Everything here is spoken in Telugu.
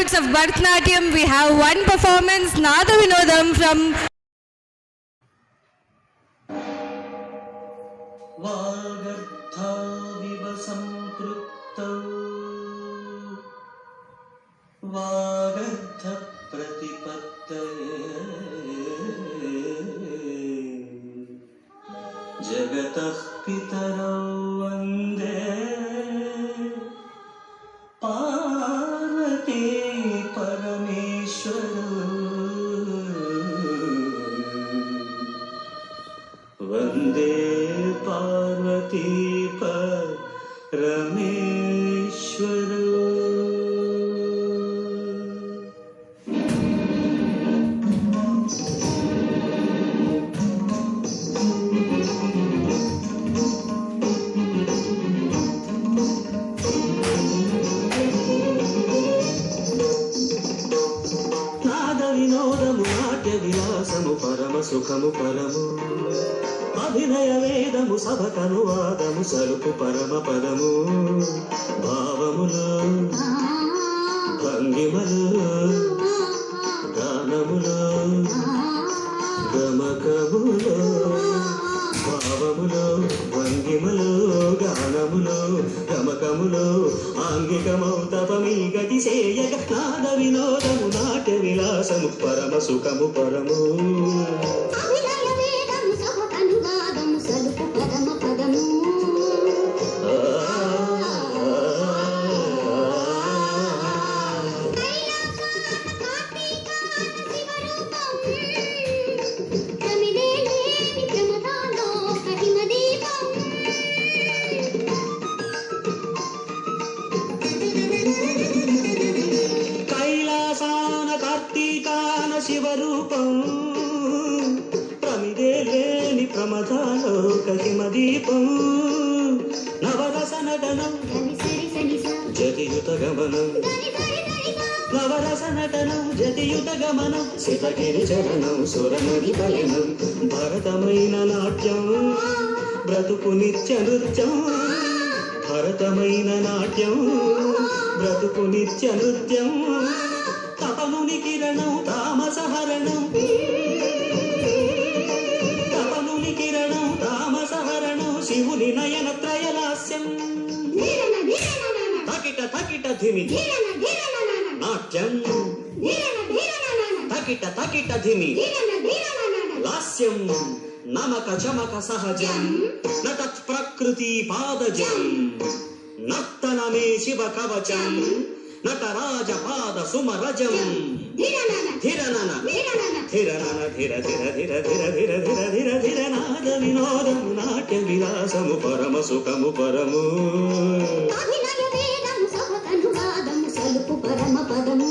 minutes of Bharatanatyam, we have one performance, Nada Vinodam from वागर्थाविव सम्पृक्तौ वागर्थप्रतिपत्तये जगतः पितरौ वन्दे पार्वती परमेश्वरौ वन्दे पार्वती परमेश्वरौ। నాద వినోదము నాట్య విలాసము పరమ సుఖము పరము అభినయ వేదము సభకనువాదము సరుకు పరమ పదము భావములు భంగిమలు గానములు గమకములు భావములు భంగిమలు గానములు గమకములు ఆంగికమౌ తపమీ గతి చేయక నాద వినోదము నాట్య విలాసము పరమ సుఖము పరము శివరూపం ప్రమిదే లేని ప్రమదాలోక హిమదీపం నవరస నటనం జతియుత గమనం నవరస నటనం జతియుత గమనం శితగిరి చరణం సురనది పయనం భరతమైన నాట్యం బ్రతుకు నిత్య నృత్యం భరతమైన నాట్యం బ్రతుకు నిత్య నృత్యం తపనుని కిరణం తామసహరణం తపనుని కిరణం తామసహరణం శివుని నయన త్రయలాస్యం తకిట తకిట ధిమి నాట్యం తకిట తకిట ధిమి లాస్యం నమక చమక సహజం నతత్ ప్రకృతి పాదజం నర్తనమే శివ కవచం నటరాజ పాద సుమరజం ధిరనన ధిరనన ధిర ధిర ధిర ధిర ధిర ధిర ధిర ధిర నాద వినోదము నాట్య విలాసము పరమ సుఖము పరము అభినయ వేదము సభకనువాదము సలుపు పరమ పదము